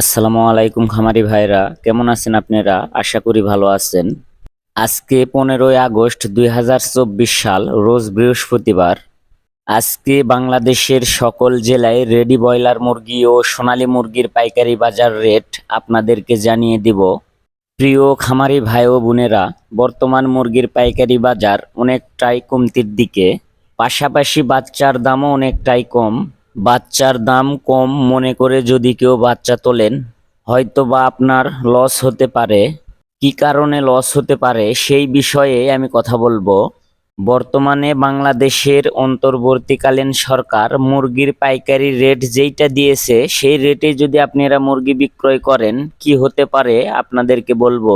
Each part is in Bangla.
আসসালামু আলাইকুম খামারি ভাইরা, কেমন আছেন আপনারা? আশা করি ভালো আছেন। আজকে 15ই আগস্ট 2024 সাল, রোজ বৃহস্পতিবার। আজকে বাংলাদেশের সকল জেলায় রেডি ব্রয়লার মুরগি ও সোনালী মুরগির পাইকারি বাজার রেট আপনাদেরকে জানিয়ে দিব। প্রিয় খামারি ভাই ও বোনেরা, বর্তমান মুরগির পাইকারি বাজার অনেকটাই কমতির দিকে, পাশাপাশি বাচ্চার দামও অনেকটাই কম। বাচ্চার দাম কম মনে করে যদি কেউ বাচ্চা তোলেন, হয়তো বা আপনার লস হতে পারে। কি কারণে লস হতে পারে সেই বিষয়ে আমি কথা বলবো। বর্তমানে বাংলাদেশের অন্তর্বর্তীকালীন সরকার মুরগির পাইকারি রেট যেইটা দিয়েছে, সেই রেটে যদি আপনারা মুরগি বিক্রয় করেন, কি হতে পারে আপনাদেরকে বলবো।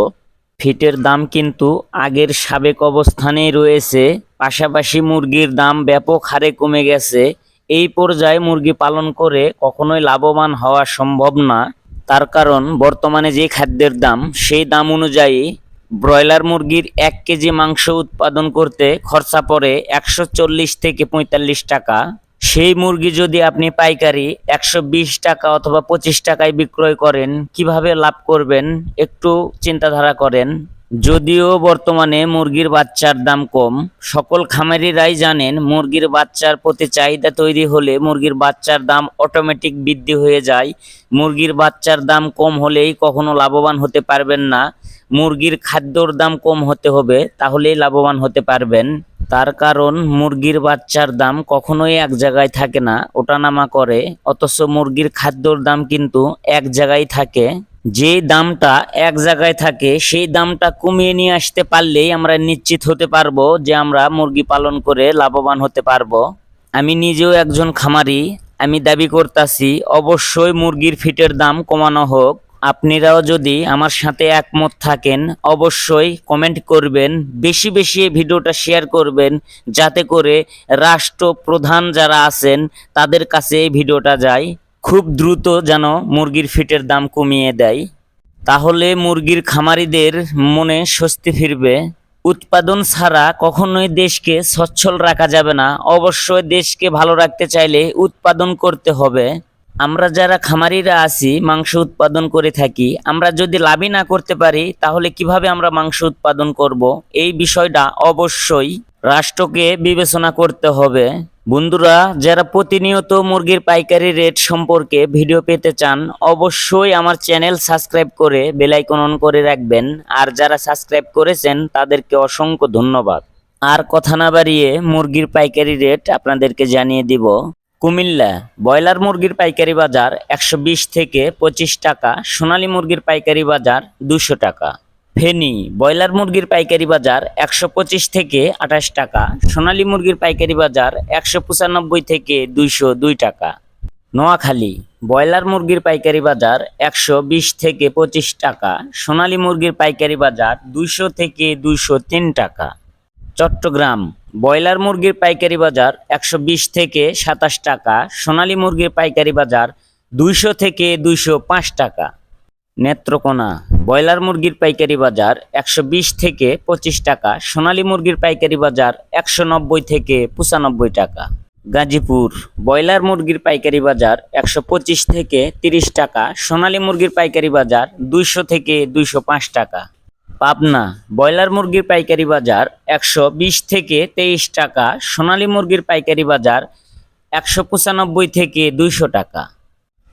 ফিটের দাম কিন্তু আগের সাবেক অবস্থানেই রয়েছে, পাশাপাশি মুরগির দাম ব্যাপক হারে কমে গেছে। এই পর্যায়ে মুরগি পালন করে কখনোই লাভবান হওয়া সম্ভব না। তার কারণ বর্তমানে যে খাদ্যের দাম, সেই দাম অনুযায়ী ব্রয়লার মুরগির 1 কেজি মাংস উৎপাদন করতে খরচা পড়ে 140 থেকে 45 টাকা। সেই মুরগি যদি আপনি পাইকারি 120 টাকা অথবা 25 টাকায় বিক্রয় করেন, কিভাবে লাভ করবেন একটু চিন্তাধারা করেন। যদিও বর্তমানে মুরগির বাচ্চার দাম কম, সকল খামারিরাই জানেন মুরগির বাচ্চার প্রতি চাহিদা তৈরি হলে মুরগির বাচ্চার দাম অটোমেটিক বৃদ্ধি হয়ে যায়। মুরগির বাচ্চার দাম কম হলেই কখনো লাভবান হতে পারবেন না। মুরগির খাদ্যর দাম কম হতে হবে, তাহলেই লাভবান হতে পারবেন। তার কারণ মুরগির বাচ্চার দাম কখনোই এক জায়গায় থাকে না, ওঠানামা করে। অথচ মুরগির খাদ্যর দাম কিন্তু এক জায়গায় থাকে। যে দামটা এক জায়গায় থাকে, সেই দামটা কমিয়ে নিয়ে আসতে পারলেই আমরা নিশ্চিত হতে পারবো যে আমরা মুরগি পালন করে লাভবান হতে পারবো। আমি নিজেও একজন খামারি, আমি দাবি করতেছি অবশ্যই মুরগির ফিটের দাম কমানো হোক। আপনারাও যদি আমার সাথে একমত থাকেন, অবশ্যই কমেন্ট করবেন, বেশি বেশি এই ভিডিওটা শেয়ার করবেন, যাতে করে রাষ্ট্রপ্রধান যারা আছেন তাদের কাছে এই ভিডিওটা যায়। খুব দ্রুত যেন মুরগির ফিটের দাম কমিয়ে দেয়, তাহলে মুরগির খামারিদের মনে স্বস্তি ফিরবে। উৎপাদন ছাড়া কখনোই দেশকে সচ্ছল রাখা যাবে না। অবশ্যই দেশকে ভালো রাখতে চাইলে উৎপাদন করতে হবে। আমরা যারা খামারিরা আছি, মাংস উৎপাদন করে থাকি, আমরা যদি লাভই না করতে পারি, তাহলে কিভাবে আমরা মাংস উৎপাদন করব? এই বিষয়টা অবশ্যই রাষ্ট্রকে বিবেচনা করতে হবে। বন্ধুরা, যারা প্রতিনিয়ত মুরগির পাইকারি রেট সম্পর্কে ভিডিও পেতে চান, অবশ্যই আমার চ্যানেল সাবস্ক্রাইব করে বেল আইকন অন করে রাখবেন। আর যারা সাবস্ক্রাইব করেছেন তাদেরকে অসংখ্য ধন্যবাদ। আর কথা না বাড়িয়ে মুরগির পাইকারি রেট আপনাদেরকে জানিয়ে দিব। কুমিল্লা ব্রয়লার মুরগির পাইকারি বাজার 120 থেকে 25 টাকা, সোনালী মুরগির পাইকারি বাজার 200 টাকা। ফেনী ব্রয়লার মুরগির পাইকারি বাজার 125 থেকে 28 টাকা, সোনালী মুরগির পাইকারি বাজার 195 থেকে 202 টাকা। নোয়াখালী ব্রয়লার মুরগির পাইকারি বাজার 120 থেকে 25 টাকা, সোনালী মুরগির পাইকারি বাজার 200 থেকে 203 টাকা। চট্টগ্রাম ব্রয়লার মুরগির পাইকারি বাজার 120 থেকে 27 টাকা, সোনালী মুরগির পাইকারি বাজার 200 থেকে 205 টাকা। নেত্রকোনা ব্রয়লার মুরগির পাইকারি বাজার 120 থেকে 25 টাকা, সোনালী মুরগির পাইকারি বাজার 190 থেকে 95 টাকা। গাজীপুর ব্রয়লার মুরগির পাইকারি বাজার 125 থেকে 30 টাকা, সোনালী মুরগির পাইকারি বাজার 200 থেকে 205 টাকা। পাবনা ব্রয়লার মুরগির পাইকারি বাজার 120 থেকে 23 টাকা, সোনালী মুরগির পাইকারি বাজার 195 থেকে 200 টাকা।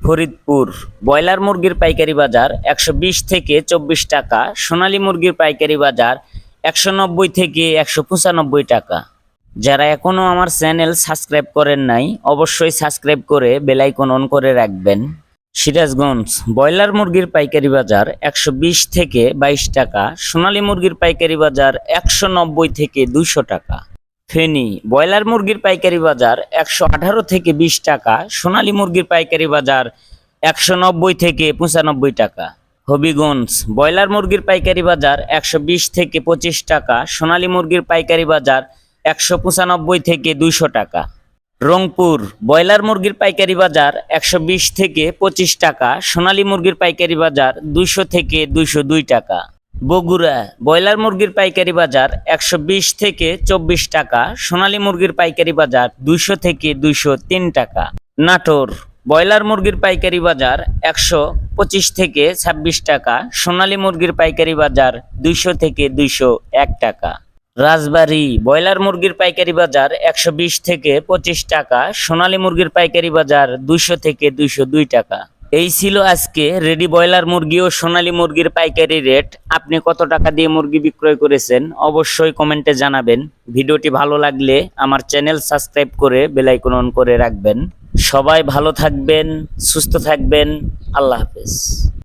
ফরিদপুর ব্রয়লার মুরগির পাইকারি বাজার 120 থেকে 24 টাকা, সোনালী মুরগির পাইকারি বাজার 190 থেকে 195 টাকা। যারা এখনও আমার চ্যানেল সাবস্ক্রাইব করেন নাই, অবশ্যই সাবস্ক্রাইব করে বেল আইকন অন করে রাখবেন। সিরাজগঞ্জ ব্রয়লার মুরগির পাইকারি বাজার 120 থেকে 22 টাকা, সোনালী মুরগির পাইকারি বাজার 190 থেকে 200 টাকা। ফেনী ব্রয়লার মুরগির পাইকারি বাজার 118 থেকে 20 টাকা, সোনালী মুরগির পাইকারি বাজার 190 থেকে 95 টাকা। হবিগঞ্জ ব্রয়লার মুরগির পাইকারি বাজার 120 থেকে 25 টাকা, সোনালী মুরগির পাইকারি বাজার 195 থেকে 200 টাকা। রংপুর ব্রয়লার মুরগির পাইকারি বাজার 120 থেকে 25 টাকা, সোনালী মুরগির পাইকারি বাজার 200 থেকে 202 টাকা। বগুড়া ব্রয়লার মুরগির পাইকারি বাজার 120 থেকে 24 টাকা, সোনালী মুরগির পাইকারি বাজার 200 থেকে 203 টাকা। নাটোর ব্রয়লার মুরগির পাইকারি বাজার 125 থেকে 26 টাকা, সোনালী মুরগির পাইকারি বাজার 200 থেকে 201 টাকা। রাজবাড়ী ব্রয়লার মুরগির পাইকারি বাজার 120 থেকে 25 টাকা, সোনালী মুরগির পাইকারি বাজার 200 থেকে 202 টাকা। এই ছিল আজকে রেডি ব্রয়লার মুরগি ও সোনালী মুরগির পাইকারি রেট। আপনি কত টাকা দিয়ে মুরগি বিক্রয় করেছেন অবশ্যই কমেন্টে জানাবেন। ভিডিওটি ভালো লাগলে আমার চ্যানেল সাবস্ক্রাইব করে বেল আইকন অন করে রাখবেন। সবাই ভালো থাকবেন, সুস্থ থাকবেন। আল্লাহ হাফেজ।